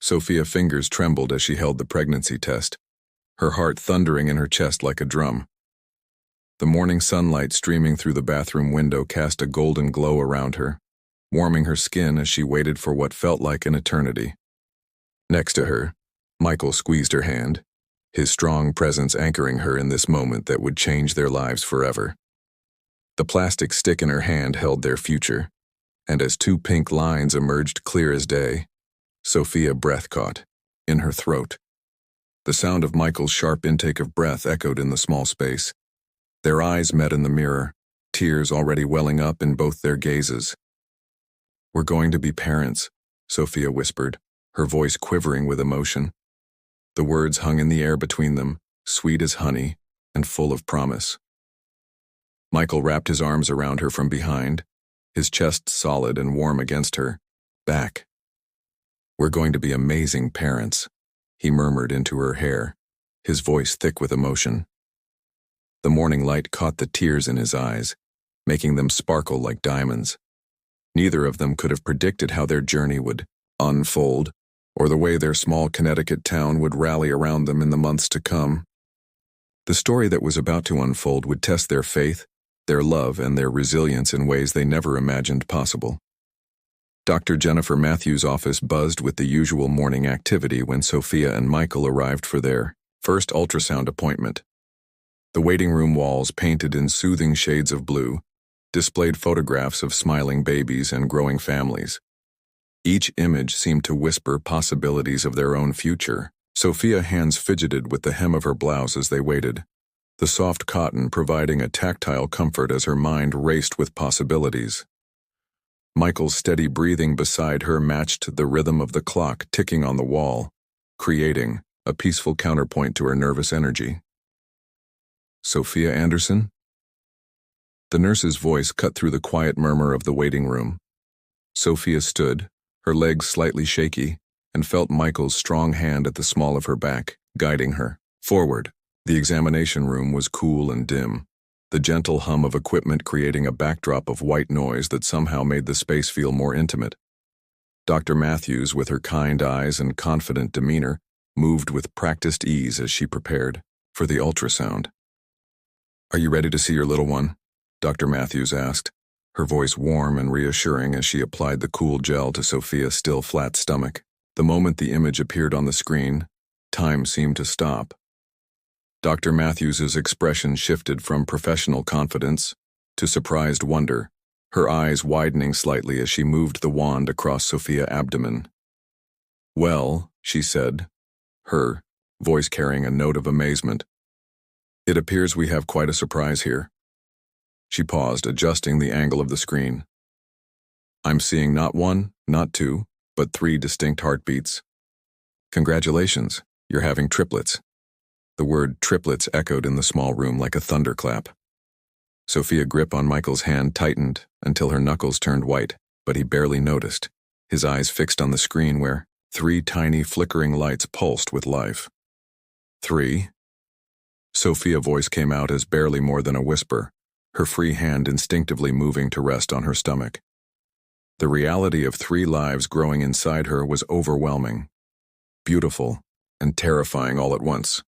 Sophia's fingers trembled as she held the pregnancy test, her heart thundering in her chest like a drum. The morning sunlight streaming through the bathroom window cast a golden glow around her, warming her skin as she waited for what felt like an eternity. Next to her, Michael squeezed her hand, his strong presence anchoring her in this moment that would change their lives forever. The plastic stick in her hand held their future, and as two pink lines emerged clear as day, Sophia's breath caught, in her throat. The sound of Michael's sharp intake of breath echoed in the small space. Their eyes met in the mirror, tears already welling up in both their gazes. "We're going to be parents," Sophia whispered, her voice quivering with emotion. The words hung in the air between them, sweet as honey and full of promise. Michael wrapped his arms around her from behind, his chest solid and warm against her back. "We're going to be amazing parents," he murmured into her hair, his voice thick with emotion. The morning light caught the tears in his eyes, making them sparkle like diamonds. Neither of them could have predicted how their journey would unfold, or the way their small Connecticut town would rally around them in the months to come. The story that was about to unfold would test their faith, their love, and their resilience in ways they never imagined possible. Dr. Jennifer Matthews' office buzzed with the usual morning activity when Sophia and Michael arrived for their first ultrasound appointment. The waiting room walls, painted in soothing shades of blue, displayed photographs of smiling babies and growing families. Each image seemed to whisper possibilities of their own future. Sophia's hands fidgeted with the hem of her blouse as they waited, the soft cotton providing a tactile comfort as her mind raced with possibilities. Michael's steady breathing beside her matched the rhythm of the clock ticking on the wall, creating a peaceful counterpoint to her nervous energy. "Sophia Anderson?" The nurse's voice cut through the quiet murmur of the waiting room. Sophia stood, her legs slightly shaky, and felt Michael's strong hand at the small of her back, guiding her forward. The examination room was cool and dim, the gentle hum of equipment creating a backdrop of white noise that somehow made the space feel more intimate. Dr. Matthews, with her kind eyes and confident demeanor, moved with practiced ease as she prepared for the ultrasound. "Are you ready to see your little one?" Dr. Matthews asked, her voice warm and reassuring as she applied the cool gel to Sophia's still flat stomach. The moment the image appeared on the screen, time seemed to stop. Dr. Matthews's expression shifted from professional confidence to surprised wonder, her eyes widening slightly as she moved the wand across Sophia's abdomen. "Well," she said, her voice carrying a note of amazement, "it appears we have quite a surprise here." She paused, adjusting the angle of the screen. "I'm seeing not one, not two, but 3 distinct heartbeats. Congratulations, you're having triplets." The word triplets echoed in the small room like a thunderclap. Sophia's grip on Michael's hand tightened until her knuckles turned white, but he barely noticed, his eyes fixed on the screen where 3 tiny flickering lights pulsed with life. "3?" Sophia's voice came out as barely more than a whisper, her free hand instinctively moving to rest on her stomach. The reality of 3 lives growing inside her was overwhelming, beautiful, and terrifying all at once.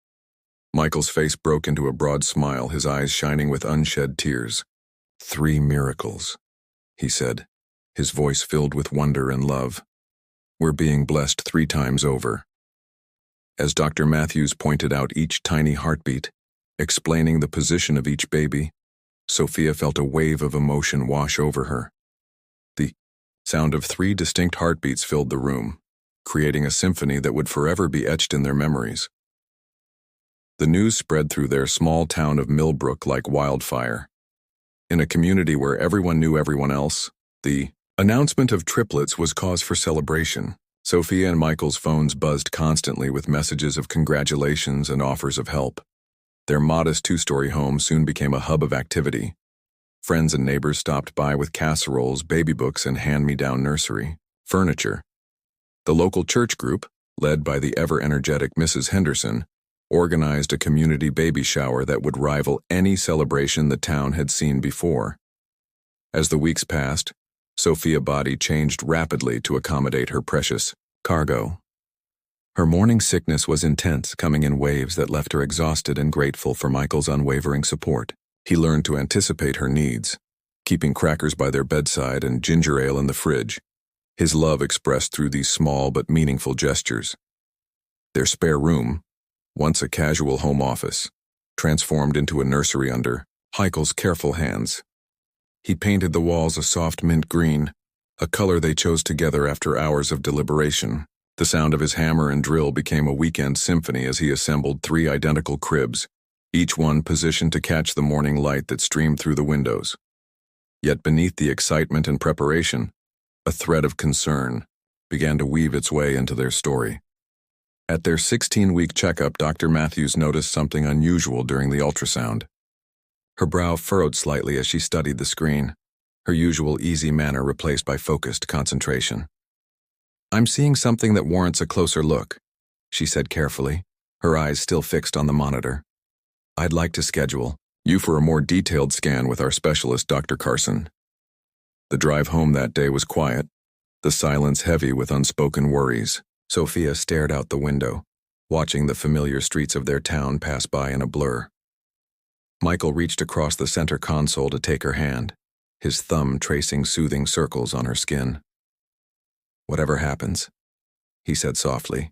Michael's face broke into a broad smile, his eyes shining with unshed tears. "3 miracles," he said, his voice filled with wonder and love. "We're being blessed 3 times over." As Dr. Matthews pointed out each tiny heartbeat, explaining the position of each baby, Sophia felt a wave of emotion wash over her. The sound of 3 distinct heartbeats filled the room, creating a symphony that would forever be etched in their memories. The news spread through their small town of Millbrook like wildfire. In a community where everyone knew everyone else, the announcement of triplets was cause for celebration. Sophia and Michael's phones buzzed constantly with messages of congratulations and offers of help. Their modest 2-story home soon became a hub of activity. Friends and neighbors stopped by with casseroles, baby books, and hand-me-down nursery furniture. The local church group, led by the ever-energetic Mrs. Henderson, organized a community baby shower that would rival any celebration the town had seen before. As the weeks passed, Sophia's body changed rapidly to accommodate her precious cargo. Her morning sickness was intense, coming in waves that left her exhausted and grateful for Michael's unwavering support. He learned to anticipate her needs, keeping crackers by their bedside and ginger ale in the fridge, his love expressed through these small but meaningful gestures. Their spare room, once a casual home office, transformed into a nursery under Michael's careful hands. He painted the walls a soft mint green, a color they chose together after hours of deliberation. The sound of his hammer and drill became a weekend symphony as he assembled 3 identical cribs, each one positioned to catch the morning light that streamed through the windows. Yet beneath the excitement and preparation, a thread of concern began to weave its way into their story. At their 16-week checkup, Dr. Matthews noticed something unusual during the ultrasound. Her brow furrowed slightly as she studied the screen, her usual easy manner replaced by focused concentration. "I'm seeing something that warrants a closer look," she said carefully, her eyes still fixed on the monitor. "I'd like to schedule you for a more detailed scan with our specialist, Dr. Carson." The drive home that day was quiet, the silence heavy with unspoken worries. Sophia stared out the window, watching the familiar streets of their town pass by in a blur. Michael reached across the center console to take her hand, his thumb tracing soothing circles on her skin. "Whatever happens," he said softly,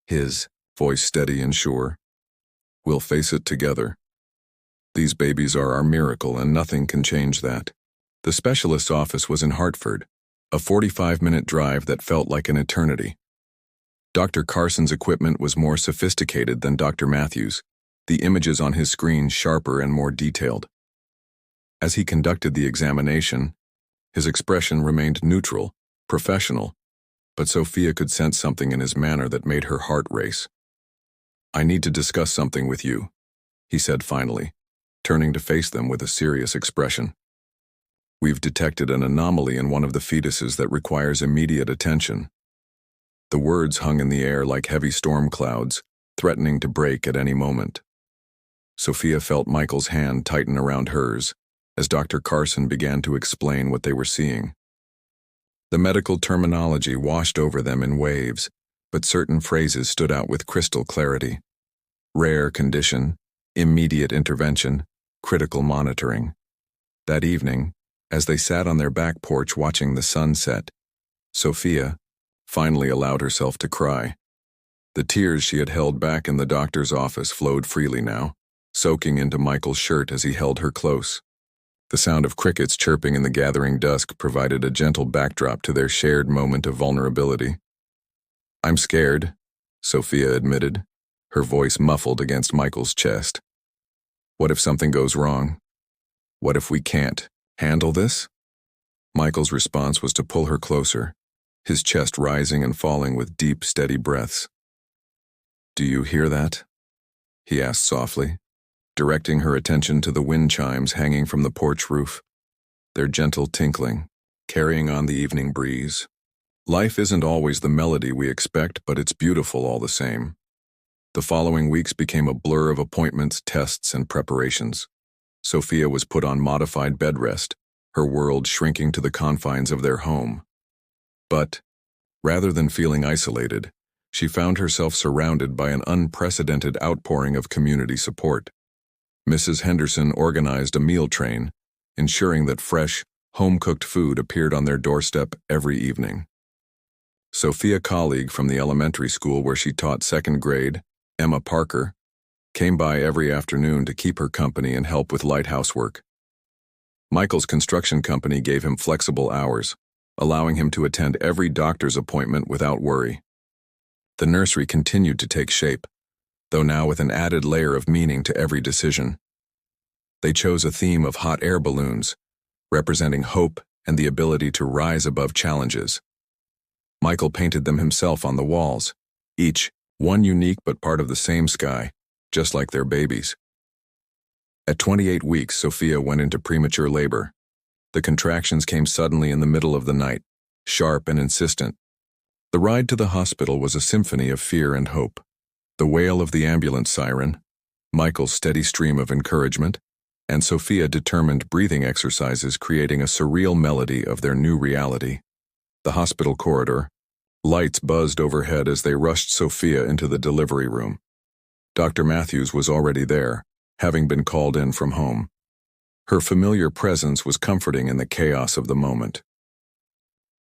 his voice steady and sure, "we'll face it together. These babies are our miracle and nothing can change that." The specialist's office was in Hartford, a 45-minute drive that felt like an eternity. Dr. Carson's equipment was more sophisticated than Dr. Matthews', the images on his screen sharper and more detailed. As he conducted the examination, his expression remained neutral, professional, but Sophia could sense something in his manner that made her heart race. "I need to discuss something with you," he said finally, turning to face them with a serious expression. "We've detected an anomaly in one of the fetuses that requires immediate attention." The words hung in the air like heavy storm clouds, threatening to break at any moment. Sophia felt Michael's hand tighten around hers as Dr. Carson began to explain what they were seeing. The medical terminology washed over them in waves, but certain phrases stood out with crystal clarity. Rare condition, immediate intervention, critical monitoring. That evening, as they sat on their back porch watching the sun set, Sophia finally allowed herself to cry. The tears she had held back in the doctor's office flowed freely now, soaking into Michael's shirt as he held her close. The sound of crickets chirping in the gathering dusk provided a gentle backdrop to their shared moment of vulnerability. "I'm scared," Sophia admitted, her voice muffled against Michael's chest. "What if something goes wrong? What if we can't handle this?" Michael's response was to pull her closer, his chest rising and falling with deep, steady breaths. "Do you hear that?" he asked softly, directing her attention to the wind chimes hanging from the porch roof, their gentle tinkling, carrying on the evening breeze. Life isn't always the melody we expect, but it's beautiful all the same. The following weeks became a blur of appointments, tests, and preparations. Sophia was put on modified bed rest, her world shrinking to the confines of their home. But, rather than feeling isolated, she found herself surrounded by an unprecedented outpouring of community support. Mrs. Henderson organized a meal train, ensuring that fresh, home-cooked food appeared on their doorstep every evening. Sophia, a colleague from the elementary school where she taught second grade, Emma Parker, came by every afternoon to keep her company and help with light housework. Michael's construction company gave him flexible hours, allowing him to attend every doctor's appointment without worry. The nursery continued to take shape, though now with an added layer of meaning to every decision. They chose a theme of hot air balloons, representing hope and the ability to rise above challenges. Michael painted them himself on the walls, each one unique but part of the same sky, just like their babies. At 28 weeks, Sophia went into premature labor. The contractions came suddenly in the middle of the night, sharp and insistent. The ride to the hospital was a symphony of fear and hope. The wail of the ambulance siren, Michael's steady stream of encouragement, and Sophia determined breathing exercises creating a surreal melody of their new reality. The hospital corridor, Lights buzzed overhead as they rushed Sophia into the delivery room. Dr. Matthews was already there, having been called in from home. Her familiar presence was comforting in the chaos of the moment.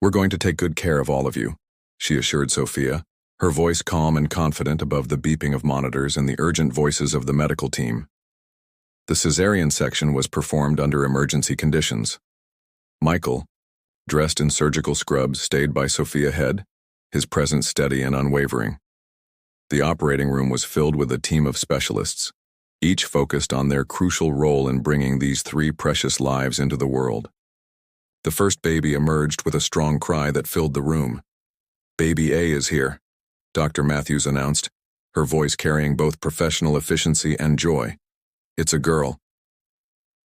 "We're going to take good care of all of you," she assured Sophia, her voice calm and confident above the beeping of monitors and the urgent voices of the medical team. The cesarean section was performed under emergency conditions. Michael, dressed in surgical scrubs, stayed by Sophia's head, his presence steady and unwavering. The operating room was filled with a team of specialists, each focused on their crucial role in bringing these 3 precious lives into the world. The first baby emerged with a strong cry that filled the room. "Baby A is here," Dr. Matthews announced, her voice carrying both professional efficiency and joy. "It's a girl."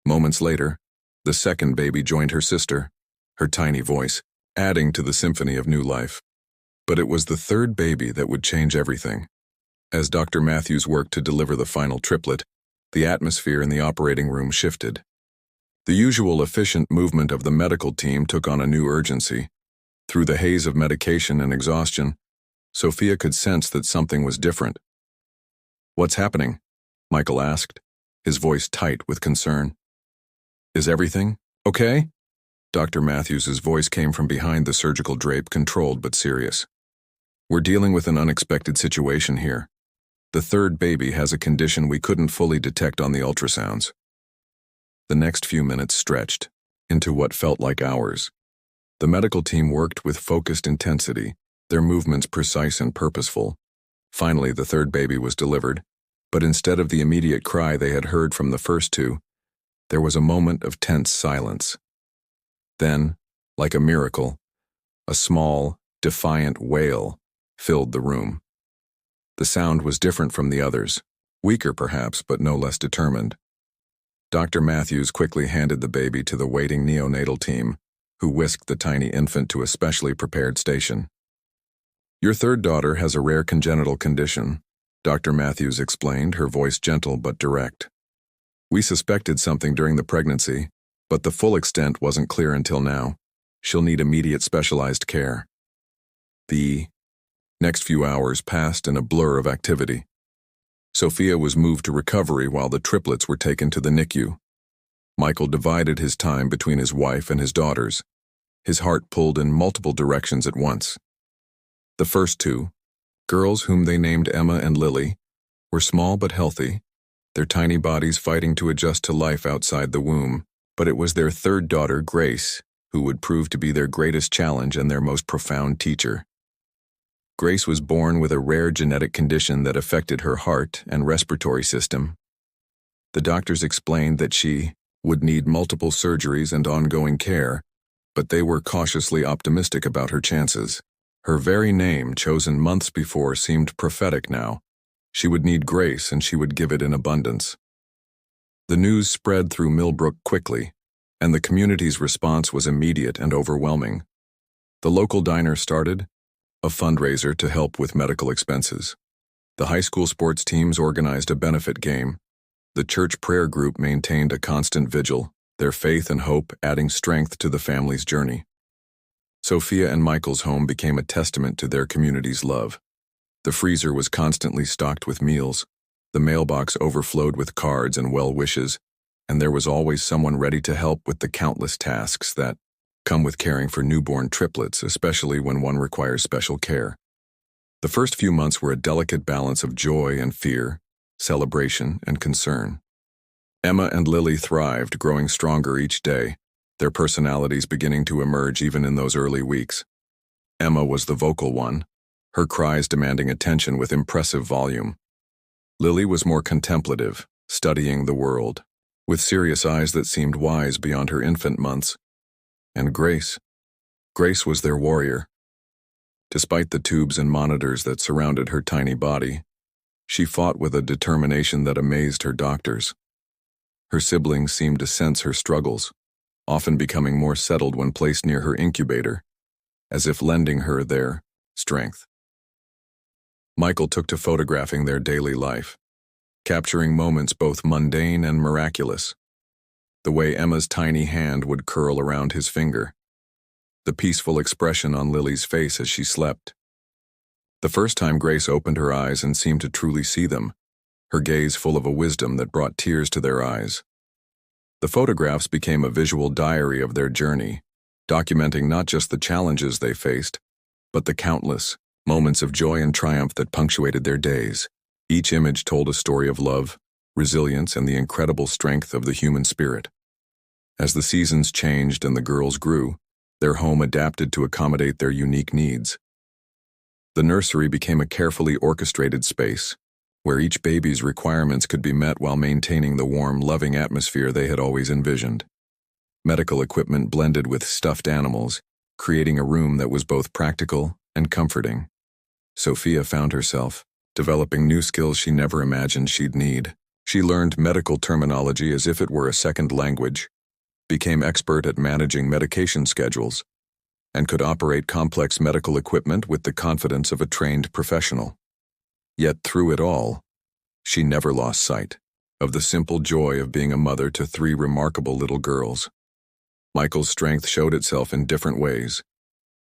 Moments later, the second baby joined her sister, her tiny voice adding to the symphony of new life. But it was the third baby that would change everything. As Dr. Matthews worked to deliver the final triplet, the atmosphere in the operating room shifted. The usual efficient movement of the medical team took on a new urgency. Through the haze of medication and exhaustion, Sophia could sense that something was different. "What's happening?" Michael asked, his voice tight with concern. "Is everything okay?" Dr. Matthews's voice came from behind the surgical drape, controlled but serious. "We're dealing with an unexpected situation here. The third baby has a condition we couldn't fully detect on the ultrasounds." The next few minutes stretched into what felt like hours. The medical team worked with focused intensity, their movements precise and purposeful. Finally, the third baby was delivered, but instead of the immediate cry they had heard from the first 2, there was a moment of tense silence. Then, like a miracle, a small, defiant wail filled the room. The sound was different from the others, weaker perhaps, but no less determined. Dr. Matthews quickly handed the baby to the waiting neonatal team, who whisked the tiny infant to a specially prepared station. "Your third daughter has a rare congenital condition," Dr. Matthews explained, her voice gentle but direct. "We suspected something during the pregnancy, but the full extent wasn't clear until now. She'll need immediate specialized care." The next few hours passed in a blur of activity. Sophia was moved to recovery while the triplets were taken to the NICU. Michael divided his time between his wife and his daughters, his heart pulled in multiple directions at once. The first 2, girls whom they named Emma and Lily, were small but healthy, their tiny bodies fighting to adjust to life outside the womb. But it was their third daughter, Grace, who would prove to be their greatest challenge and their most profound teacher. Grace was born with a rare genetic condition that affected her heart and respiratory system. The doctors explained that she would need multiple surgeries and ongoing care, but they were cautiously optimistic about her chances. Her very name, chosen months before, seemed prophetic now. She would need grace, and she would give it in abundance. The news spread through Millbrook quickly, and the community's response was immediate and overwhelming. The local diner started a fundraiser to help with medical expenses. The high school sports teams organized a benefit game. The church prayer group maintained a constant vigil, their faith and hope adding strength to the family's journey. Sophia and Michael's home became a testament to their community's love. The freezer was constantly stocked with meals, the mailbox overflowed with cards and well wishes, and there was always someone ready to help with the countless tasks that come with caring for newborn triplets, especially when one requires special care. The first few months were a delicate balance of joy and fear, celebration and concern. Emma and Lily thrived, growing stronger each day, their personalities beginning to emerge even in those early weeks. Emma was the vocal one, her cries demanding attention with impressive volume. Lily was more contemplative, studying the world, with serious eyes that seemed wise beyond her infant months. And Grace was their warrior. Despite the tubes and monitors that surrounded her tiny body, she fought with a determination that amazed her doctors. Her siblings seemed to sense her struggles, often becoming more settled when placed near her incubator, as if lending her their strength. Michael took to photographing their daily life, capturing moments both mundane and miraculous. The way Emma's tiny hand would curl around his finger, the peaceful expression on Lily's face as she slept, The first time Grace opened her eyes and seemed to truly see them, her gaze full of a wisdom that brought tears to their eyes. The photographs became a visual diary of their journey, documenting not just the challenges they faced, but the countless moments of joy and triumph that punctuated their days. Each image told a story of love, resilience, and the incredible strength of the human spirit. As the seasons changed and the girls grew, their home adapted to accommodate their unique needs. The nursery became a carefully orchestrated space, where each baby's requirements could be met while maintaining the warm, loving atmosphere they had always envisioned. Medical equipment blended with stuffed animals, creating a room that was both practical and comforting. Sophia found herself developing new skills she never imagined she'd need. She learned medical terminology as if it were a second language, became expert at managing medication schedules, and could operate complex medical equipment with the confidence of a trained professional. Yet through it all, she never lost sight of the simple joy of being a mother to 3 remarkable little girls. Michael's strength showed itself in different ways.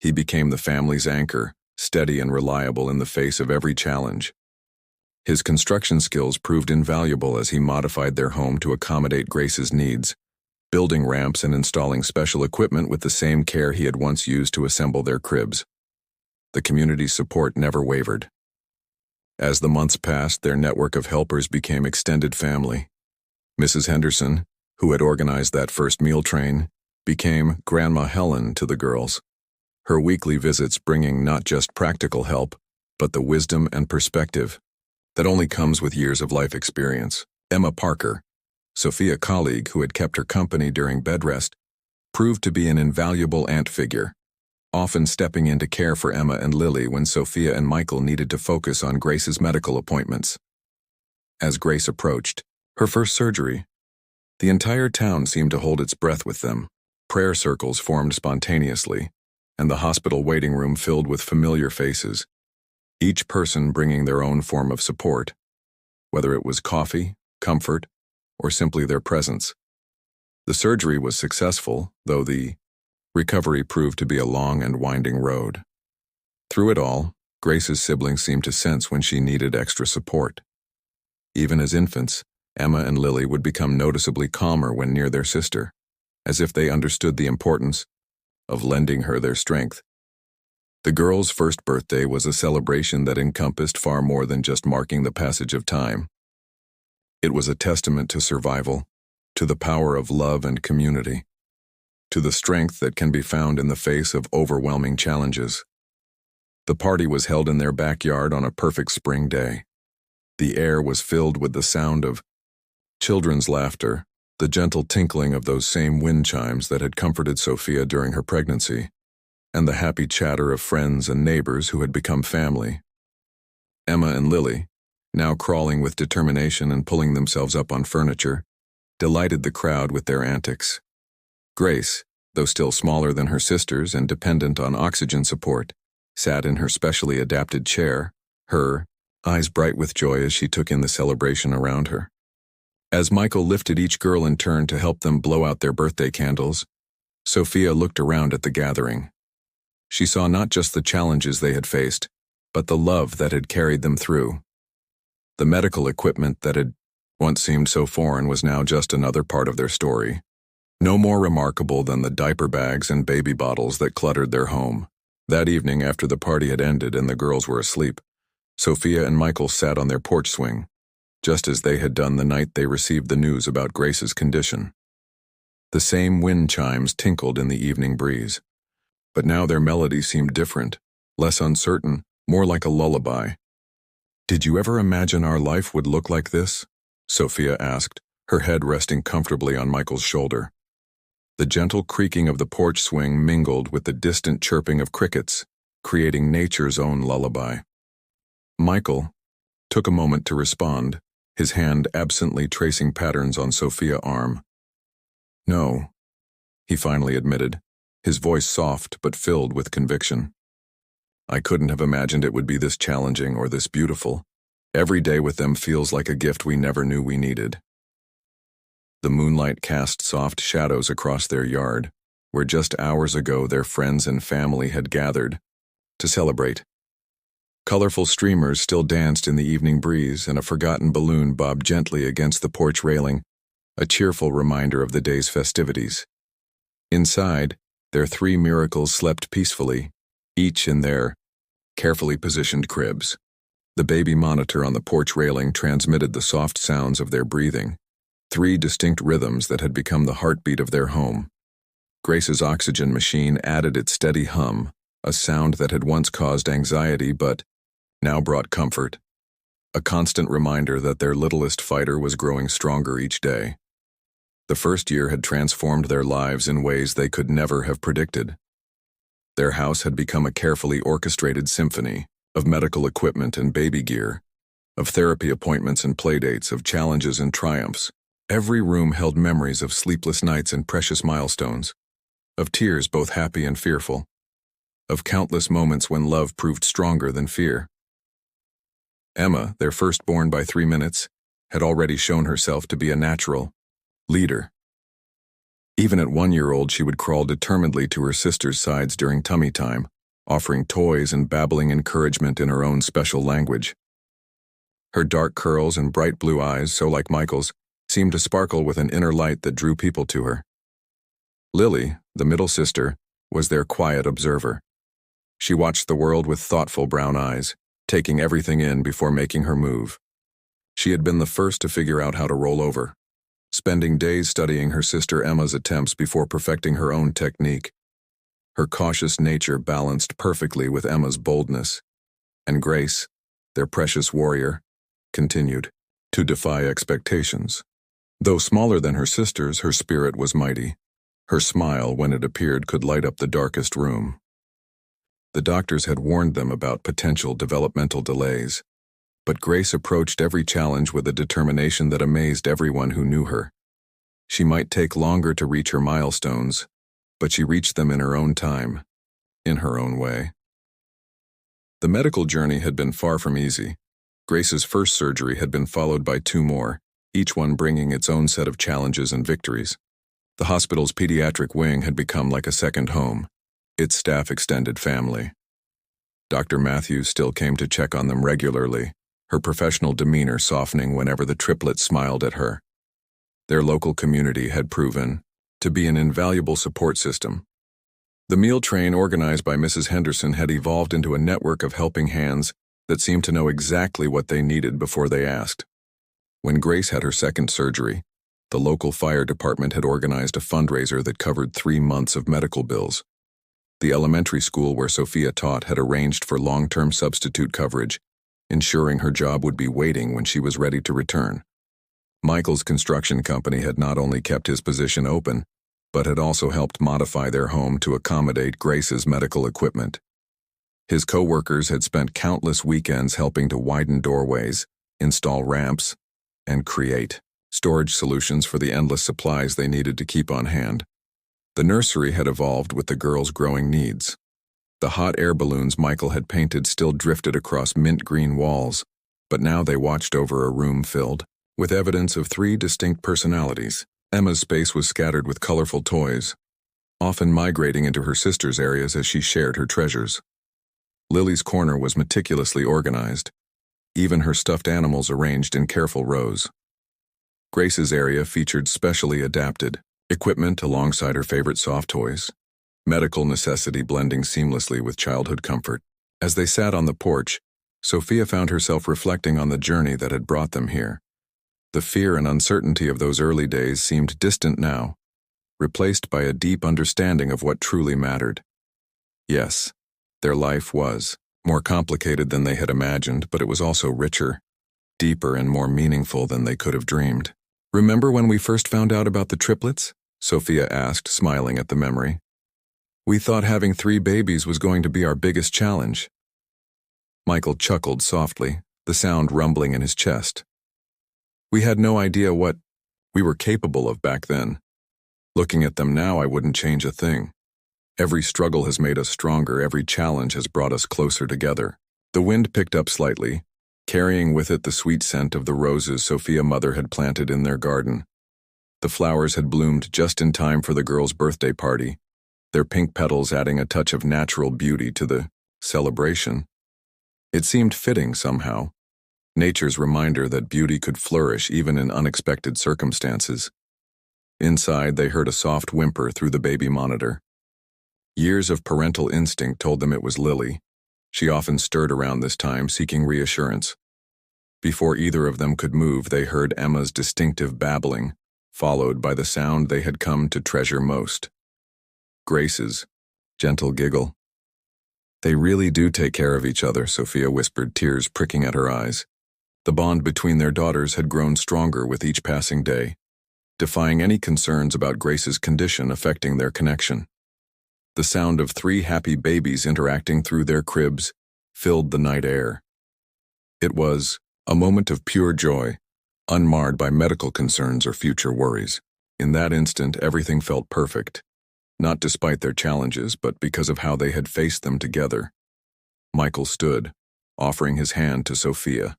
He became the family's anchor, steady and reliable in the face of every challenge. His construction skills proved invaluable as he modified their home to accommodate Grace's needs, building ramps and installing special equipment with the same care he had once used to assemble their cribs. The community's support never wavered. As the months passed, their network of helpers became extended family. Mrs. Henderson, who had organized that first meal train, became Grandma Helen to the girls, her weekly visits bringing not just practical help, but the wisdom and perspective that only comes with years of life experience. Emma Parker, Sophia colleague who had kept her company during bed rest, proved to be an invaluable aunt figure, often stepping in to care for Emma and Lily when Sophia and Michael needed to focus on Grace's medical appointments. As Grace approached her first surgery, the entire town seemed to hold its breath with them. Prayer circles formed spontaneously, and the hospital waiting room filled with familiar faces, each person bringing their own form of support, whether it was coffee, comfort, or simply their presence. The surgery was successful, though the recovery proved to be a long and winding road. Through it all, Grace's siblings seemed to sense when she needed extra support. Even as infants, Emma and Lily would become noticeably calmer when near their sister, as if they understood the importance of lending her their strength. The girl's first birthday was a celebration that encompassed far more than just marking the passage of time. It was a testament to survival, to the power of love and community, to the strength that can be found in the face of overwhelming challenges. The party was held in their backyard on a perfect spring day. The air was filled with the sound of children's laughter, the gentle tinkling of those same wind chimes that had comforted Sophia during her pregnancy, and the happy chatter of friends and neighbors who had become family. Emma and Lily, now crawling with determination and pulling themselves up on furniture, delighted the crowd with their antics. Grace, though still smaller than her sisters and dependent on oxygen support, sat in her specially adapted chair, her eyes bright with joy as she took in the celebration around her. As Michael lifted each girl in turn to help them blow out their birthday candles, Sophia looked around at the gathering. She saw not just the challenges they had faced, but the love that had carried them through. The medical equipment that had once seemed so foreign was now just another part of their story, no more remarkable than the diaper bags and baby bottles that cluttered their home. That evening, after the party had ended and the girls were asleep, Sophia and Michael sat on their porch swing, just as they had done the night they received the news about Grace's condition. The same wind chimes tinkled in the evening breeze, but now their melody seemed different, less uncertain, more like a lullaby. "Did you ever imagine our life would look like this?" Sophia asked, her head resting comfortably on Michael's shoulder. The gentle creaking of the porch swing mingled with the distant chirping of crickets, creating nature's own lullaby. Michael took a moment to respond, his hand absently tracing patterns on Sophia's arm. "No," he finally admitted, his voice soft but filled with conviction. "I couldn't have imagined it would be this challenging or this beautiful. Every day with them feels like a gift we never knew we needed." The moonlight cast soft shadows across their yard, where just hours ago their friends and family had gathered to celebrate. Colorful streamers still danced in the evening breeze, and a forgotten balloon bobbed gently against the porch railing, a cheerful reminder of the day's festivities. Inside, their three miracles slept peacefully, each in their carefully positioned cribs. The baby monitor on the porch railing transmitted the soft sounds of their breathing, three distinct rhythms that had become the heartbeat of their home. Grace's oxygen machine added its steady hum, a sound that had once caused anxiety but now brought comfort, a constant reminder that their littlest fighter was growing stronger each day. The first year had transformed their lives in ways they could never have predicted. Their house had become a carefully orchestrated symphony of medical equipment and baby gear, of therapy appointments and playdates, of challenges and triumphs. Every room held memories of sleepless nights and precious milestones, of tears both happy and fearful, of countless moments when love proved stronger than fear. Emma, their firstborn by 3 minutes, had already shown herself to be a natural leader. Even at 1-year-old, she would crawl determinedly to her sister's sides during tummy time, offering toys and babbling encouragement in her own special language. Her dark curls and bright blue eyes, so like Michael's, seemed to sparkle with an inner light that drew people to her. Lily, the middle sister, was their quiet observer. She watched the world with thoughtful brown eyes, taking everything in before making her move. She had been the first to figure out how to roll over, spending days studying her sister Emma's attempts before perfecting her own technique. Her cautious nature balanced perfectly with Emma's boldness, and Grace, their precious warrior, continued to defy expectations. Though smaller than her sisters, her spirit was mighty. Her smile, when it appeared, could light up the darkest room. The doctors had warned them about potential developmental delays, but Grace approached every challenge with a determination that amazed everyone who knew her. She might take longer to reach her milestones, but she reached them in her own time, in her own way. The medical journey had been far from easy. Grace's first surgery had been followed by 2 more, each one bringing its own set of challenges and victories. The hospital's pediatric wing had become like a second home, its staff extended family. Dr. Matthews still came to check on them regularly, her professional demeanor softening whenever the triplets smiled at her. Their local community had proven to be an invaluable support system. The meal train organized by Mrs. Henderson had evolved into a network of helping hands that seemed to know exactly what they needed before they asked. When Grace had her second surgery, the local fire department had organized a fundraiser that covered 3 months of medical bills. The elementary school where Sophia taught had arranged for long-term substitute coverage, ensuring her job would be waiting when she was ready to return. Michael's construction company had not only kept his position open, but had also helped modify their home to accommodate Grace's medical equipment. His co-workers had spent countless weekends helping to widen doorways, install ramps, and create storage solutions for the endless supplies they needed to keep on hand. The nursery had evolved with the girls' growing needs. The hot air balloons Michael had painted still drifted across mint green walls, but now they watched over a room filled with evidence of 3 distinct personalities. Emma's space was scattered with colorful toys, often migrating into her sister's areas as she shared her treasures. Lily's corner was meticulously organized, even her stuffed animals arranged in careful rows. Grace's area featured specially adapted equipment alongside her favorite soft toys, medical necessity blending seamlessly with childhood comfort. As they sat on the porch, Sophia found herself reflecting on the journey that had brought them here. The fear and uncertainty of those early days seemed distant now, replaced by a deep understanding of what truly mattered. Yes, their life was more complicated than they had imagined, but it was also richer, deeper, and more meaningful than they could have dreamed. "Remember when we first found out about the triplets?" Sophia asked, smiling at the memory. "We thought having 3 babies was going to be our biggest challenge." Michael chuckled softly, the sound rumbling in his chest. "We had no idea what we were capable of back then. Looking at them now, I wouldn't change a thing. Every struggle has made us stronger, every challenge has brought us closer together." The wind picked up slightly, carrying with it the sweet scent of the roses Sophia's mother had planted in their garden. The flowers had bloomed just in time for the girls' birthday party, their pink petals adding a touch of natural beauty to the celebration. It seemed fitting somehow, nature's reminder that beauty could flourish even in unexpected circumstances. Inside, they heard a soft whimper through the baby monitor. Years of parental instinct told them it was Lily. She often stirred around this time, seeking reassurance. Before either of them could move, they heard Emma's distinctive babbling, followed by the sound they had come to treasure most. Grace's gentle giggle. "They really do take care of each other," Sophia whispered, tears pricking at her eyes. The bond between their daughters had grown stronger with each passing day, defying any concerns about Grace's condition affecting their connection. The sound of 3 happy babies interacting through their cribs filled the night air. It was a moment of pure joy, unmarred by medical concerns or future worries. In that instant, everything felt perfect, not despite their challenges, but because of how they had faced them together. Michael stood, offering his hand to Sophia.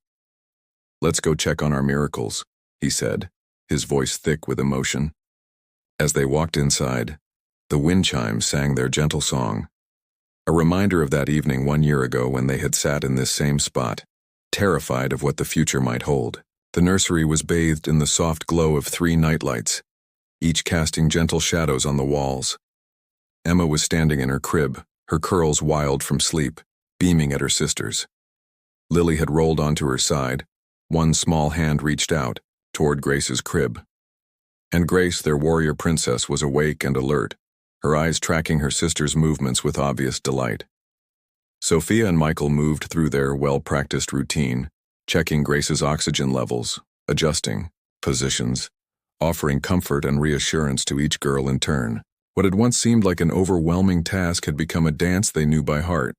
"Let's go check on our miracles," he said, his voice thick with emotion. As they walked inside, the wind chimes sang their gentle song, a reminder of that evening 1 year ago when they had sat in this same spot, terrified of what the future might hold. The nursery was bathed in the soft glow of 3 nightlights, each casting gentle shadows on the walls. Emma was standing in her crib, her curls wild from sleep, beaming at her sisters. Lily had rolled onto her side, one small hand reached out, toward Grace's crib. And Grace, their warrior princess, was awake and alert, her eyes tracking her sister's movements with obvious delight. Sophia and Michael moved through their well-practiced routine, checking Grace's oxygen levels, adjusting positions, offering comfort and reassurance to each girl in turn. What had once seemed like an overwhelming task had become a dance they knew by heart,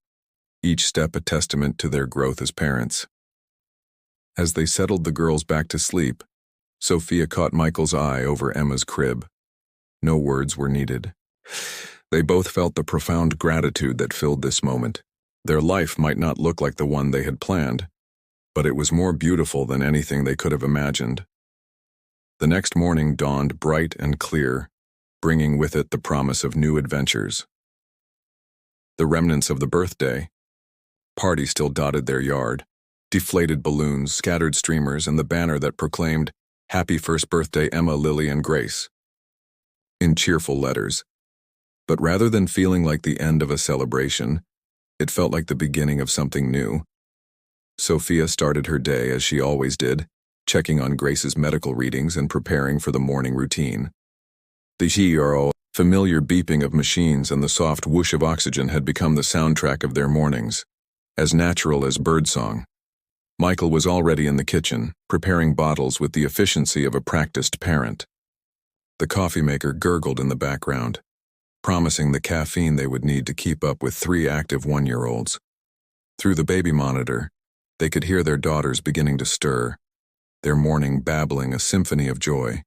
each step a testament to their growth as parents. As they settled the girls back to sleep, Sophia caught Michael's eye over Emma's crib. No words were needed. They both felt the profound gratitude that filled this moment. Their life might not look like the one they had planned, but it was more beautiful than anything they could have imagined. The next morning dawned bright and clear, bringing with it the promise of new adventures. The remnants of the birthday party still dotted their yard, deflated balloons, scattered streamers, and the banner that proclaimed, "Happy First Birthday, Emma, Lily, and Grace," in cheerful letters. But rather than feeling like the end of a celebration, it felt like the beginning of something new. Sophia started her day as she always did, checking on Grace's medical readings and preparing for the morning routine. The familiar beeping of machines and the soft whoosh of oxygen had become the soundtrack of their mornings, as natural as birdsong. Michael was already in the kitchen, preparing bottles with the efficiency of a practiced parent. The coffee maker gurgled in the background, promising the caffeine they would need to keep up with 3 active 1-year-olds. Through the baby monitor, they could hear their daughters beginning to stir, their morning babbling a symphony of joy.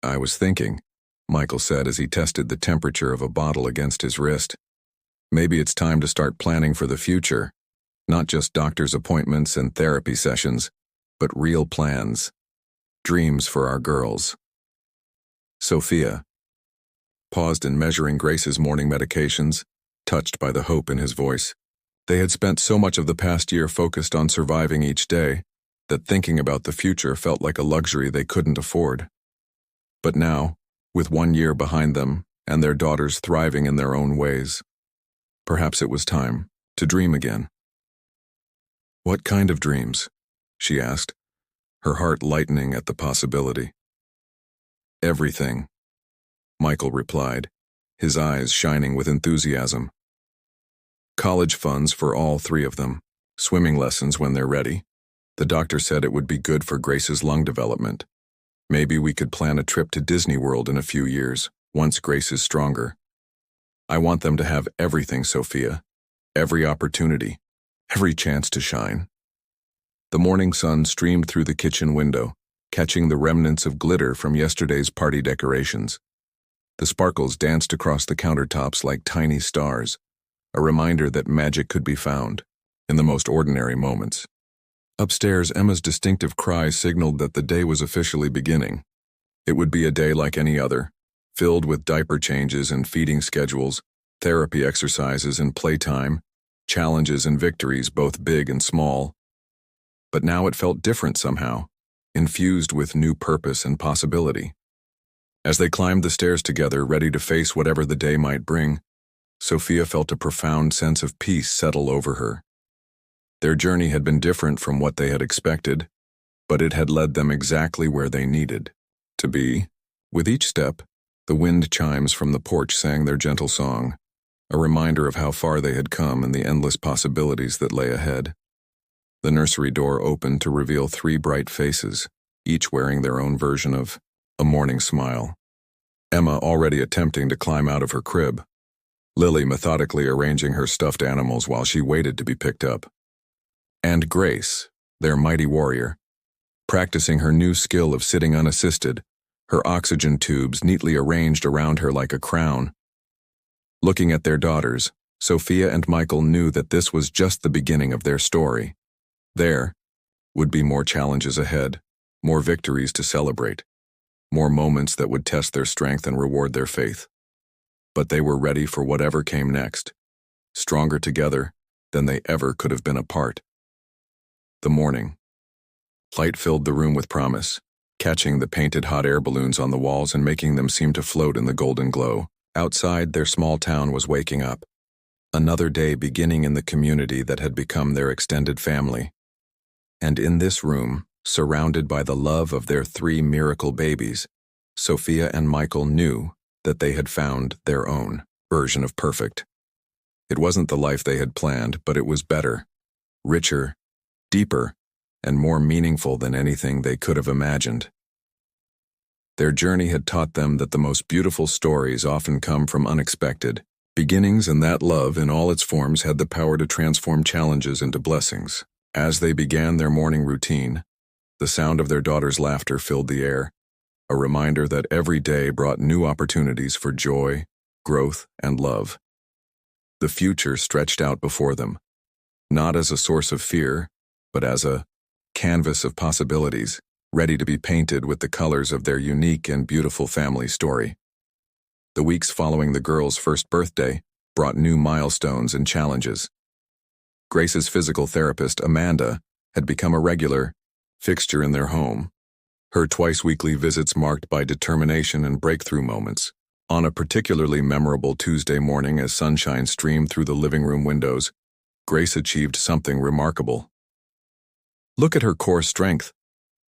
"I was thinking," Michael said as he tested the temperature of a bottle against his wrist, "maybe it's time to start planning for the future, not just doctor's appointments and therapy sessions, but real plans, dreams for our girls." Sophia paused in measuring Grace's morning medications, touched by the hope in his voice. They had spent so much of the past year focused on surviving each day that thinking about the future felt like a luxury they couldn't afford. But now, with 1 year behind them and their daughters thriving in their own ways, perhaps it was time to dream again. "What kind of dreams?" she asked, her heart lightening at the possibility. "Everything," Michael replied, his eyes shining with enthusiasm. "College funds for all 3 of them, swimming lessons when they're ready. The doctor said it would be good for Grace's lung development. Maybe we could plan a trip to Disney World in a few years, once Grace is stronger. I want them to have everything, Sophia. Every opportunity, every chance to shine." The morning sun streamed through the kitchen window, catching the remnants of glitter from yesterday's party decorations. The sparkles danced across the countertops like tiny stars, a reminder that magic could be found in the most ordinary moments. Upstairs, Emma's distinctive cry signaled that the day was officially beginning. It would be a day like any other, filled with diaper changes and feeding schedules, therapy exercises and playtime, challenges and victories, both big and small. But now it felt different somehow, infused with new purpose and possibility. As they climbed the stairs together, ready to face whatever the day might bring, Sophia felt a profound sense of peace settle over her. Their journey had been different from what they had expected, but it had led them exactly where they needed to be. With each step, the wind chimes from the porch sang their gentle song, a reminder of how far they had come and the endless possibilities that lay ahead. The nursery door opened to reveal 3 bright faces, each wearing their own version of a morning smile. Emma already attempting to climb out of her crib, Lily methodically arranging her stuffed animals while she waited to be picked up, and Grace, their mighty warrior, practicing her new skill of sitting unassisted, her oxygen tubes neatly arranged around her like a crown. Looking at their daughters, Sophia and Michael knew that this was just the beginning of their story. There would be more challenges ahead, more victories to celebrate, more moments that would test their strength and reward their faith. But they were ready for whatever came next, stronger together than they ever could have been apart. The morning. Light filled the room with promise, catching the painted hot air balloons on the walls and making them seem to float in the golden glow. Outside, their small town was waking up. Another day beginning in the community that had become their extended family. And in this room, surrounded by the love of their 3 miracle babies, Sophia and Michael knew that they had found their own version of perfect. It wasn't the life they had planned, but it was better, richer, deeper, and more meaningful than anything they could have imagined. Their journey had taught them that the most beautiful stories often come from unexpected beginnings, and that love in all its forms had the power to transform challenges into blessings. As they began their morning routine, the sound of their daughter's laughter filled the air, a reminder that every day brought new opportunities for joy, growth, and love. The future stretched out before them, not as a source of fear, but as a canvas of possibilities, ready to be painted with the colors of their unique and beautiful family story. The weeks following the girls' first birthday brought new milestones and challenges. Grace's physical therapist, Amanda, had become a regular fixture in their home, her twice-weekly visits marked by determination and breakthrough moments. On a particularly memorable Tuesday morning, as sunshine streamed through the living room windows, Grace achieved something remarkable. "Look at her core strength,"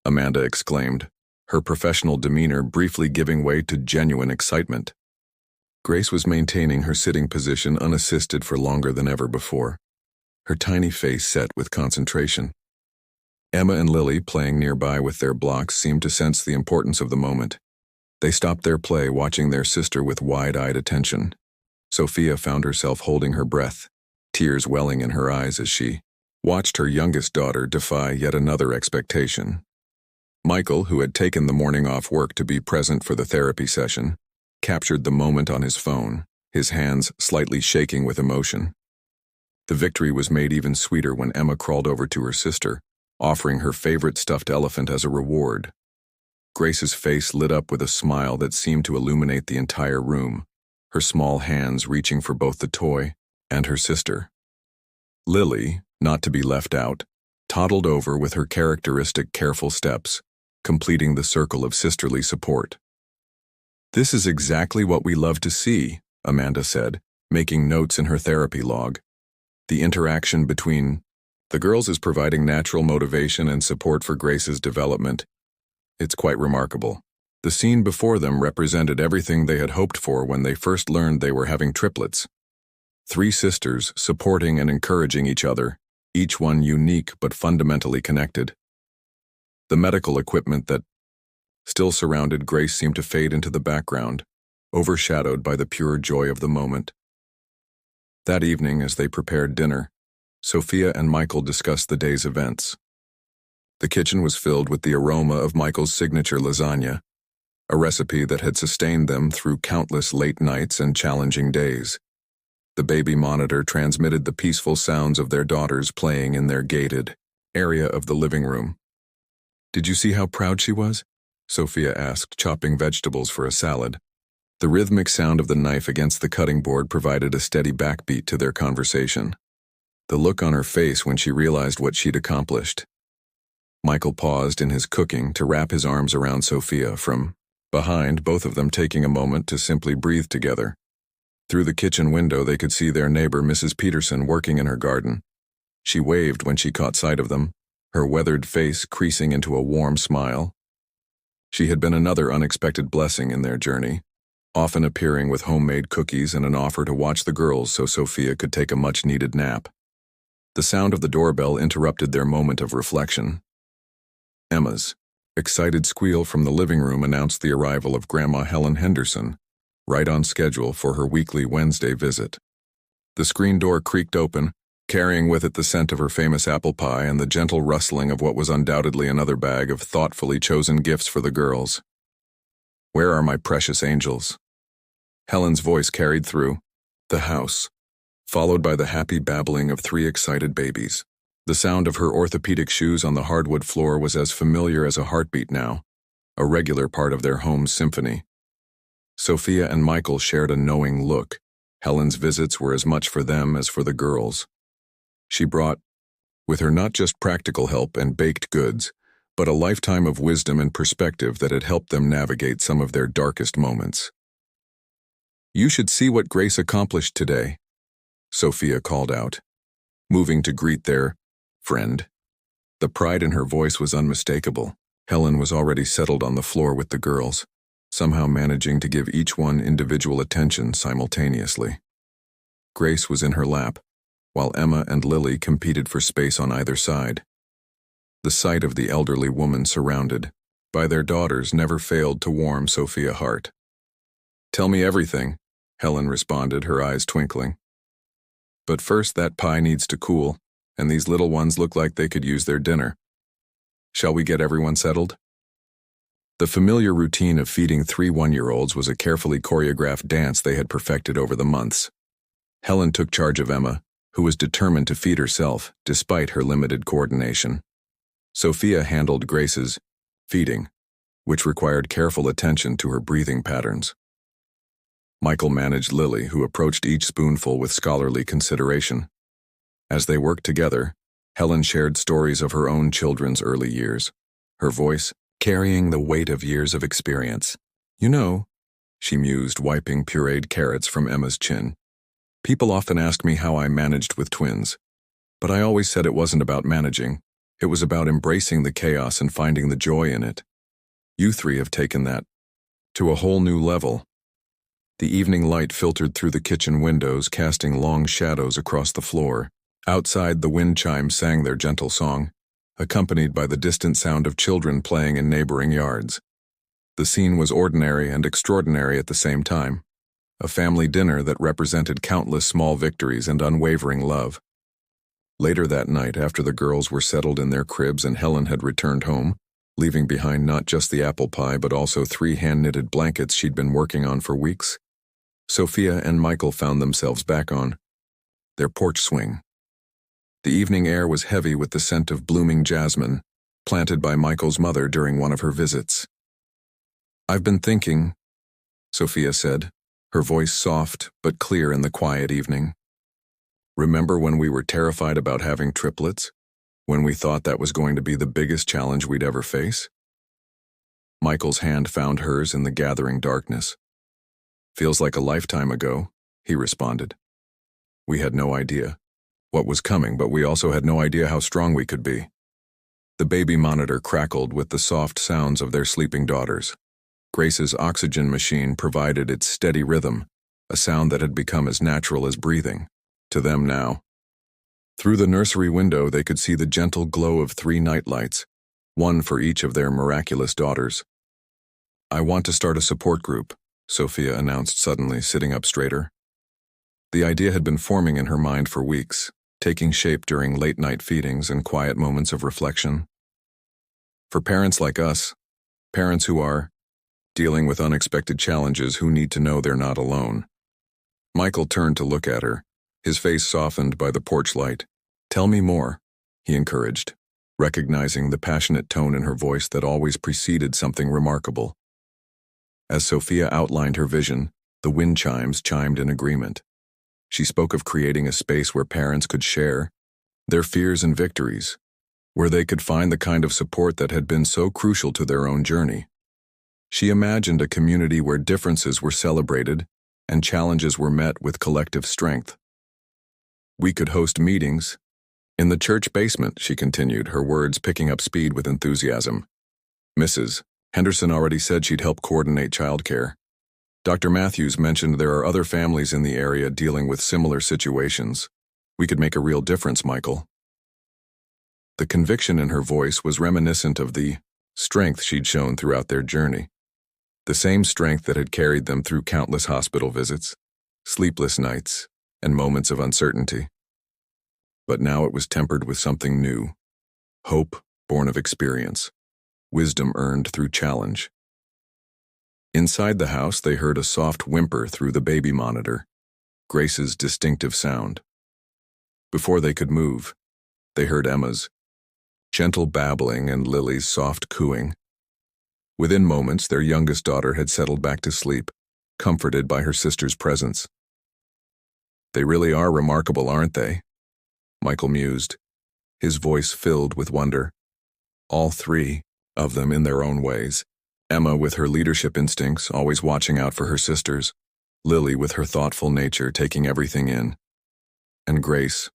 Amanda exclaimed, her professional demeanor briefly giving way to genuine excitement. Grace was maintaining her sitting position unassisted for longer than ever before, her tiny face set with concentration. Emma and Lily, playing nearby with their blocks, seemed to sense the importance of the moment. They stopped their play, watching their sister with wide-eyed attention. Sophia found herself holding her breath, tears welling in her eyes as she watched her youngest daughter defy yet another expectation. Michael, who had taken the morning off work to be present for the therapy session, captured the moment on his phone, his hands slightly shaking with emotion. The victory was made even sweeter when Emma crawled over to her sister, offering her favorite stuffed elephant as a reward. Grace's face lit up with a smile that seemed to illuminate the entire room, her small hands reaching for both the toy and her sister. Lily, not to be left out, toddled over with her characteristic careful steps, completing the circle of sisterly support. "This is exactly what we love to see," Amanda said, making notes in her therapy log. The interaction between the girls is providing natural motivation and support for Grace's development. It's quite remarkable. The scene before them represented everything they had hoped for when they first learned they were having triplets. 3 sisters supporting and encouraging each other, each one unique but fundamentally connected. The medical equipment that still surrounded Grace seemed to fade into the background, overshadowed by the pure joy of the moment. That evening, as they prepared dinner, Sophia and Michael discussed the day's events. The kitchen was filled with the aroma of Michael's signature lasagna, a recipe that had sustained them through countless late nights and challenging days. The baby monitor transmitted the peaceful sounds of their daughters playing in their gated area of the living room. "Did you see how proud she was?" Sophia asked, chopping vegetables for a salad. The rhythmic sound of the knife against the cutting board provided a steady backbeat to their conversation. the look on her face when she realized what she'd accomplished. Michael paused in his cooking to wrap his arms around Sophia from behind, both of them taking a moment to simply breathe together. Through the kitchen window, they could see their neighbor, Mrs. Peterson, working in her garden. She waved when she caught sight of them, her weathered face creasing into a warm smile. She had been another unexpected blessing in their journey, often appearing with homemade cookies and an offer to watch the girls so Sophia could take a much-needed nap. The sound of the doorbell interrupted their moment of reflection. Emma's excited squeal from the living room announced the arrival of Grandma Helen Henderson, right on schedule for her weekly Wednesday visit. The screen door creaked open, carrying with it the scent of her famous apple pie and the gentle rustling of what was undoubtedly another bag of thoughtfully chosen gifts for the girls. "Where are my precious angels?" Helen's voice carried through the house, followed by the happy babbling of 3 excited babies. The sound of her orthopedic shoes on the hardwood floor was as familiar as a heartbeat now, a regular part of their home's symphony. Sophia and Michael shared a knowing look. Helen's visits were as much for them as for the girls. She brought with her not just practical help and baked goods, but a lifetime of wisdom and perspective that had helped them navigate some of their darkest moments. "You should see what Grace accomplished today," Sophia called out, moving to greet their friend. The pride in her voice was unmistakable. Helen was already settled on the floor with the girls, somehow managing to give each one individual attention simultaneously. Grace was in her lap, while Emma and Lily competed for space on either side. The sight of the elderly woman surrounded by their daughters never failed to warm Sophia's heart. "Tell me everything," Helen responded, her eyes twinkling. "But first, that pie needs to cool, and these little ones look like they could use their dinner. Shall we get everyone settled?" The familiar routine of feeding 3 one-year-olds was a carefully choreographed dance they had perfected over the months. Helen took charge of Emma, who was determined to feed herself, despite her limited coordination. Sophia handled Grace's feeding, which required careful attention to her breathing patterns. Michael managed Lily, who approached each spoonful with scholarly consideration. As they worked together, Helen shared stories of her own children's early years, her voice carrying the weight of years of experience. "You know," she mused, wiping pureed carrots from Emma's chin, "people often ask me how I managed with twins, but I always said it wasn't about managing. It was about embracing the chaos and finding the joy in it. You 3 have taken that to a whole new level." The evening light filtered through the kitchen windows, casting long shadows across the floor. Outside, the wind chimes sang their gentle song, accompanied by the distant sound of children playing in neighboring yards. The scene was ordinary and extraordinary at the same time, a family dinner that represented countless small victories and unwavering love. Later that night, after the girls were settled in their cribs and Helen had returned home, leaving behind not just the apple pie but also 3 hand-knitted blankets she'd been working on for weeks, Sophia and Michael found themselves back on their porch swing. The evening air was heavy with the scent of blooming jasmine, planted by Michael's mother during one of her visits. "I've been thinking," Sophia said, her voice soft but clear in the quiet evening. "Remember when we were terrified about having triplets? When we thought that was going to be the biggest challenge we'd ever face?" Michael's hand found hers in the gathering darkness. "Feels like a lifetime ago," he responded. "We had no idea what was coming, but we also had no idea how strong we could be." The baby monitor crackled with the soft sounds of their sleeping daughters. Grace's oxygen machine provided its steady rhythm, a sound that had become as natural as breathing to them now. Through the nursery window, they could see the gentle glow of 3 nightlights, one for each of their miraculous daughters. "I want to start a support group," Sophia announced suddenly, sitting up straighter. The idea had been forming in her mind for weeks, taking shape during late-night feedings and quiet moments of reflection. "For parents like us, parents who are dealing with unexpected challenges, who need to know they're not alone." Michael turned to look at her, his face softened by the porch light. "Tell me more," he encouraged, recognizing the passionate tone in her voice that always preceded something remarkable. As Sophia outlined her vision, the wind chimes chimed in agreement. She spoke of creating a space where parents could share, their fears and victories, where they could find the kind of support that had been so crucial to their own journey. She imagined a community where differences were celebrated and challenges were met with collective strength. We could host meetings in the church basement, she continued, her words picking up speed with enthusiasm. Mrs. Henderson already said she'd help coordinate childcare. Dr. Matthews mentioned there are other families in the area dealing with similar situations. We could make a real difference, Michael. The conviction in her voice was reminiscent of the strength she'd shown throughout their journey. The same strength that had carried them through countless hospital visits, sleepless nights, and moments of uncertainty. But now it was tempered with something new. Hope born of experience. Wisdom earned through challenge. Inside the house, they heard a soft whimper through the baby monitor, Grace's distinctive sound. Before they could move, they heard Emma's gentle babbling and Lily's soft cooing. Within moments, their youngest daughter had settled back to sleep, comforted by her sister's presence. They really are remarkable, aren't they? Michael mused, his voice filled with wonder. All three of them in their own ways. Emma with her leadership instincts, always watching out for her sisters. Lily with her thoughtful nature, taking everything in. And Grace.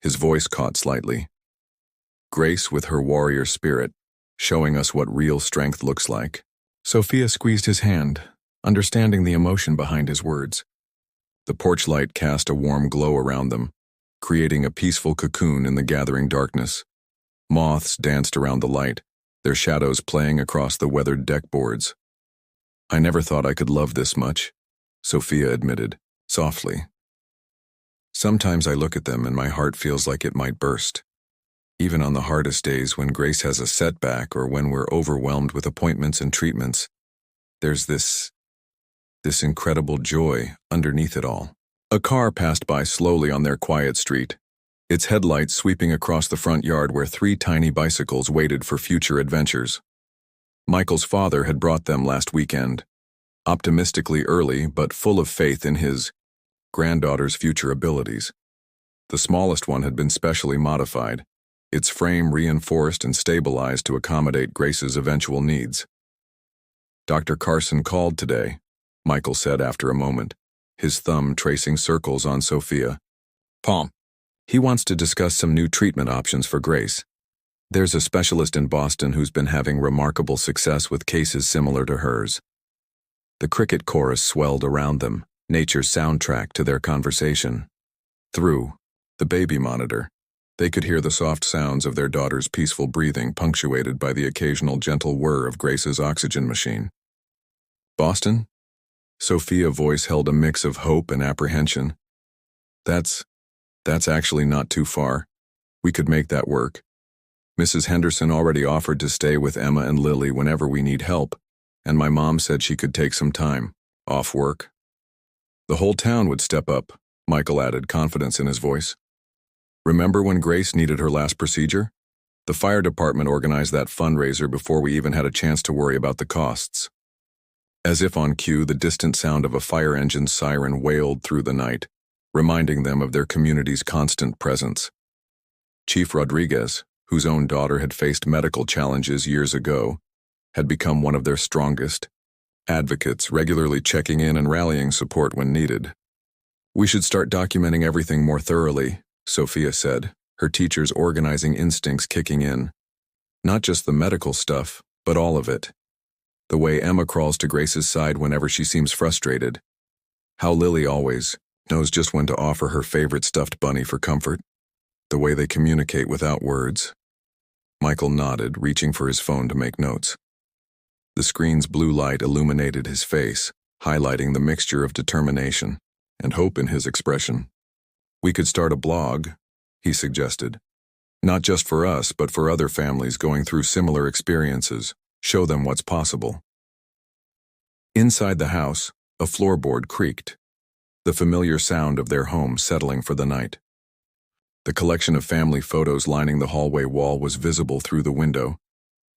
His voice caught slightly. Grace with her warrior spirit, showing us what real strength looks like. Sophia squeezed his hand, understanding the emotion behind his words. The porch light cast a warm glow around them, creating a peaceful cocoon in the gathering darkness. Moths danced around the light, their shadows playing across the weathered deck boards. I never thought I could love this much, Sophia admitted, softly. Sometimes I look at them and my heart feels like it might burst. Even on the hardest days when Grace has a setback or when we're overwhelmed with appointments and treatments, there's this incredible joy underneath it all. A car passed by slowly on their quiet street, its headlights sweeping across the front yard where 3 tiny bicycles waited for future adventures. Michael's father had brought them last weekend, optimistically early but full of faith in his granddaughter's future abilities. The smallest one had been specially modified, its frame reinforced and stabilized to accommodate Grace's eventual needs. Dr. Carson called today, Michael said after a moment, his thumb tracing circles on Sophia. Palm. He wants to discuss some new treatment options for Grace. There's a specialist in Boston who's been having remarkable success with cases similar to hers. The cricket chorus swelled around them, nature's soundtrack to their conversation. Through the baby monitor, they could hear the soft sounds of their daughter's peaceful breathing, punctuated by the occasional gentle whir of Grace's oxygen machine. Boston? Sophia's voice held a mix of hope and apprehension. That's actually not too far. We could make that work. Mrs. Henderson already offered to stay with Emma and Lily whenever we need help, and my mom said she could take some time off work. The whole town would step up, Michael added, confidence in his voice. Remember when Grace needed her last procedure? The fire department organized that fundraiser before we even had a chance to worry about the costs. As if on cue, the distant sound of a fire engine's siren wailed through the night, reminding them of their community's constant presence. Chief Rodriguez, whose own daughter had faced medical challenges years ago, had become one of their strongest advocates, regularly checking in and rallying support when needed. We should start documenting everything more thoroughly, Sophia said, her teacher's organizing instincts kicking in. Not just the medical stuff, but all of it. The way Emma crawls to Grace's side whenever she seems frustrated. How Lily always knows just when to offer her favorite stuffed bunny for comfort. The way they communicate without words. Michael nodded, reaching for his phone to make notes. The screen's blue light illuminated his face, highlighting the mixture of determination and hope in his expression. We could start a blog, he suggested. Not just for us, but for other families going through similar experiences. Show them what's possible. Inside the house, a floorboard creaked, the familiar sound of their home settling for the night. The collection of family photos lining the hallway wall was visible through the window,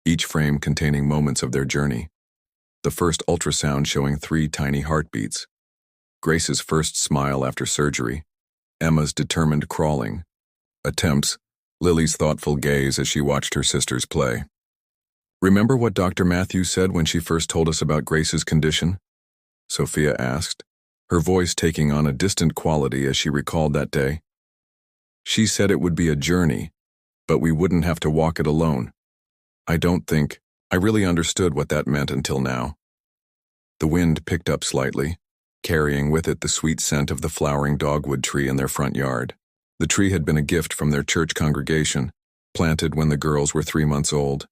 each frame containing moments of their journey. The first ultrasound showing 3 tiny heartbeats. Grace's first smile after surgery. Emma's determined crawling. attempts, Lily's thoughtful gaze as she watched her sisters play. "Remember what Dr. Matthews said when she first told us about Grace's condition?" Sophia asked, her voice taking on a distant quality as she recalled that day. "She said it would be a journey, but we wouldn't have to walk it alone. I don't think I really understood what that meant until now." The wind picked up slightly, carrying with it the sweet scent of the flowering dogwood tree in their front yard. The tree had been a gift from their church congregation, planted when the girls were 3 months old.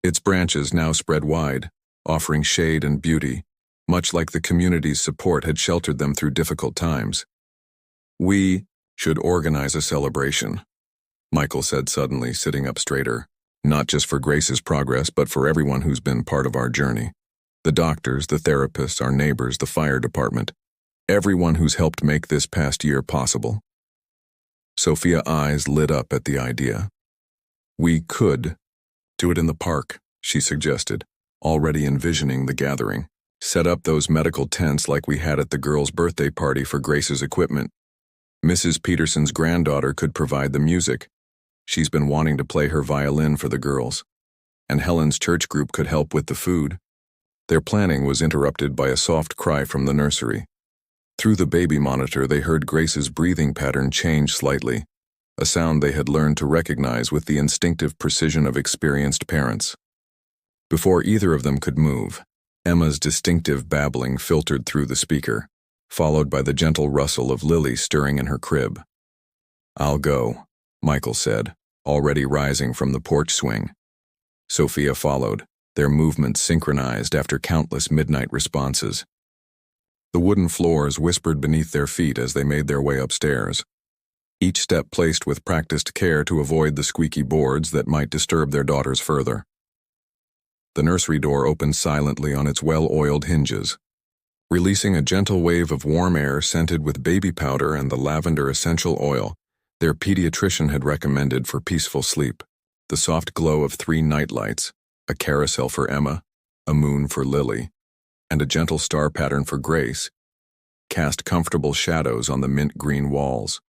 Its branches now spread wide, offering shade and beauty, much like the community's support had sheltered them through difficult times. "We should organize a celebration," Michael said suddenly, sitting up straighter. "Not just for Grace's progress, but for everyone who's been part of our journey. The doctors, the therapists, our neighbors, the fire department. Everyone who's helped make this past year possible." Sophia's eyes lit up at the idea. "We could do it in the park," she suggested, already envisioning the gathering. "Set up those medical tents like we had at the girls' birthday party for Grace's equipment. Mrs. Peterson's granddaughter could provide the music. She's been wanting to play her violin for the girls. And Helen's church group could help with the food." Their planning was interrupted by a soft cry from the nursery. Through the baby monitor, they heard Grace's breathing pattern change slightly, a sound they had learned to recognize with the instinctive precision of experienced parents. Before either of them could move, Emma's distinctive babbling filtered through the speaker, followed by the gentle rustle of Lily stirring in her crib. "I'll go," Michael said, already rising from the porch swing. Sophia followed, their movements synchronized after countless midnight responses. The wooden floors whispered beneath their feet as they made their way upstairs, each step placed with practiced care to avoid the squeaky boards that might disturb their daughters further. The nursery door opened silently on its well-oiled hinges, releasing a gentle wave of warm air scented with baby powder and the lavender essential oil their pediatrician had recommended for peaceful sleep. The soft glow of 3 nightlights, a carousel for Emma, a moon for Lily, and a gentle star pattern for Grace, cast comfortable shadows on the mint-green walls.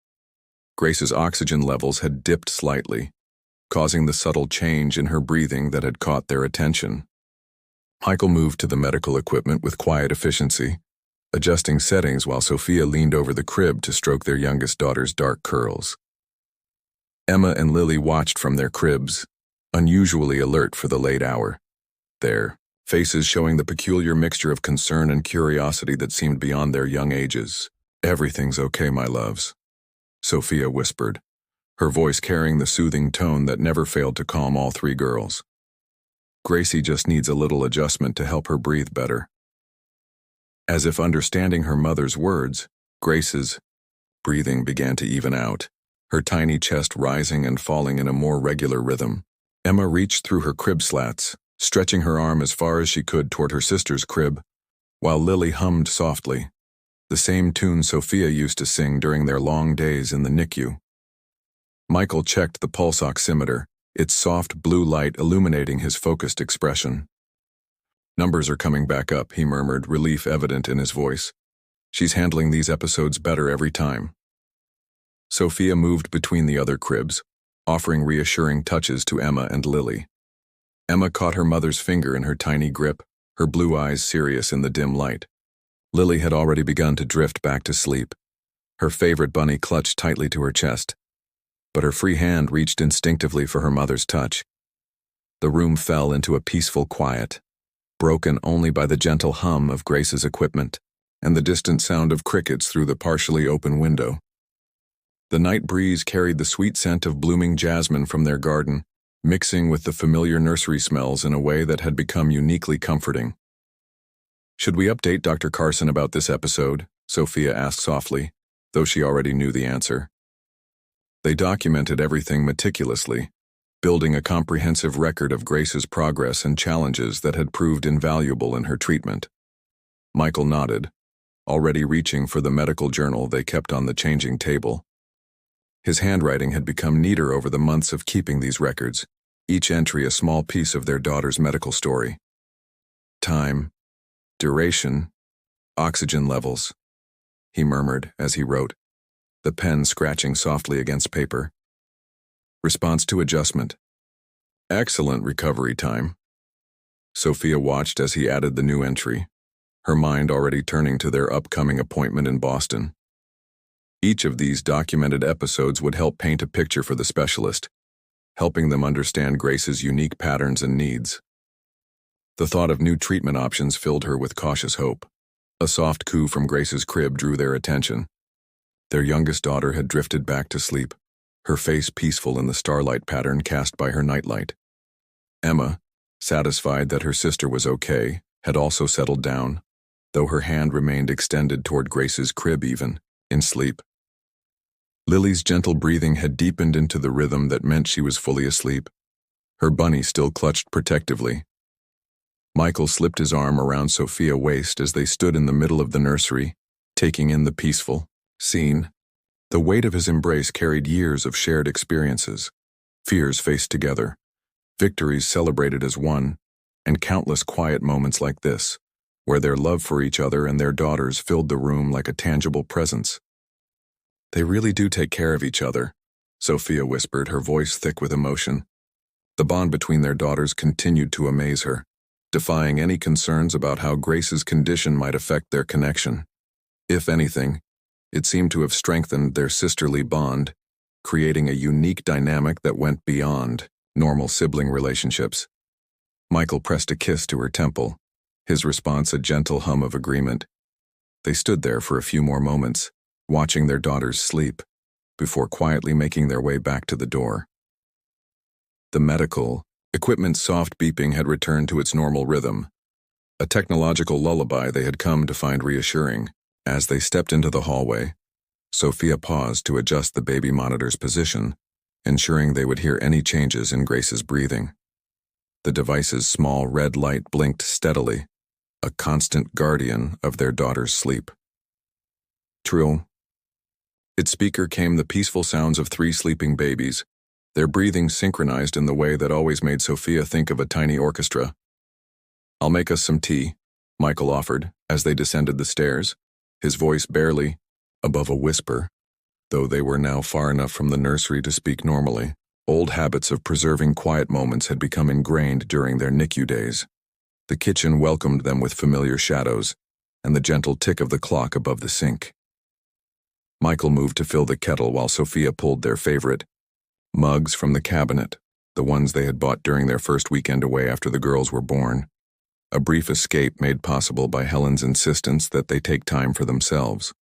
Grace's oxygen levels had dipped slightly, causing the subtle change in her breathing that had caught their attention. Michael moved to the medical equipment with quiet efficiency, adjusting settings while Sophia leaned over the crib to stroke their youngest daughter's dark curls. Emma and Lily watched from their cribs, unusually alert for the late hour, their faces showing the peculiar mixture of concern and curiosity that seemed beyond their young ages. "Everything's okay, my loves," Sophia whispered, her voice carrying the soothing tone that never failed to calm all 3 girls. "Gracie just needs a little adjustment to help her breathe better." As if understanding her mother's words, Grace's breathing began to even out, her tiny chest rising and falling in a more regular rhythm. Emma reached through her crib slats, stretching her arm as far as she could toward her sister's crib, while Lily hummed softly, the same tune Sophia used to sing during their long days in the NICU. Michael checked the pulse oximeter, its soft blue light illuminating his focused expression. "Numbers are coming back up," he murmured, relief evident in his voice. "She's handling these episodes better every time." Sophia moved between the other cribs, offering reassuring touches to Emma and Lily. Emma caught her mother's finger in her tiny grip, her blue eyes serious in the dim light. Lily had already begun to drift back to sleep, her favorite bunny clutched tightly to her chest, but her free hand reached instinctively for her mother's touch. The room fell into a peaceful quiet, broken only by the gentle hum of Grace's equipment and the distant sound of crickets through the partially open window. The night breeze carried the sweet scent of blooming jasmine from their garden, mixing with the familiar nursery smells in a way that had become uniquely comforting. "Should we update Dr. Carson about this episode?" Sophia asked softly, though she already knew the answer. They documented everything meticulously, building a comprehensive record of Grace's progress and challenges that had proved invaluable in her treatment. Michael nodded, already reaching for the medical journal they kept on the changing table. His handwriting had become neater over the months of keeping these records, each entry a small piece of their daughter's medical story. "Time, duration, oxygen levels," he murmured as he wrote, the pen scratching softly against paper. Response to adjustment. Excellent recovery time. Sophia watched as he added the new entry, her mind already turning to their upcoming appointment in Boston. Each of these documented episodes would help paint a picture for the specialist, helping them understand Grace's unique patterns and needs. The thought of new treatment options filled her with cautious hope. A soft coo from Grace's crib drew their attention. Their youngest daughter had drifted back to sleep, her face peaceful in the starlight pattern cast by her nightlight. Emma, satisfied that her sister was okay, had also settled down, though her hand remained extended toward Grace's crib even, in sleep. Lily's gentle breathing had deepened into the rhythm that meant she was fully asleep. Her bunny still clutched protectively. Michael slipped his arm around Sophia's waist as they stood in the middle of the nursery, taking in the peaceful scene. The weight of his embrace carried years of shared experiences, fears faced together, victories celebrated as one, and countless quiet moments like this, where their love for each other and their daughters filled the room like a tangible presence. They really do take care of each other, Sophia whispered, her voice thick with emotion. The bond between their daughters continued to amaze her, defying any concerns about how Grace's condition might affect their connection. If anything, it seemed to have strengthened their sisterly bond, creating a unique dynamic that went beyond normal sibling relationships. Michael pressed a kiss to her temple, his response a gentle hum of agreement. They stood there for a few more moments, watching their daughters sleep, before quietly making their way back to the door. The medical equipment's soft beeping had returned to its normal rhythm, a technological lullaby they had come to find reassuring. As they stepped into the hallway, Sophia paused to adjust the baby monitor's position, ensuring they would hear any changes in Grace's breathing. The device's small red light blinked steadily, a constant guardian of their daughter's sleep. Trill. Its speaker came the peaceful sounds of 3 sleeping babies, their breathing synchronized in the way that always made Sophia think of a tiny orchestra. "I'll make us some tea," Michael offered as they descended the stairs, his voice barely above a whisper, though they were now far enough from the nursery to speak normally. Old habits of preserving quiet moments had become ingrained during their NICU days. The kitchen welcomed them with familiar shadows and the gentle tick of the clock above the sink. Michael moved to fill the kettle while Sophia pulled their favorite mugs from the cabinet, the ones they had bought during their first weekend away after the girls were born. A brief escape made possible by Helen's insistence that they take time for themselves.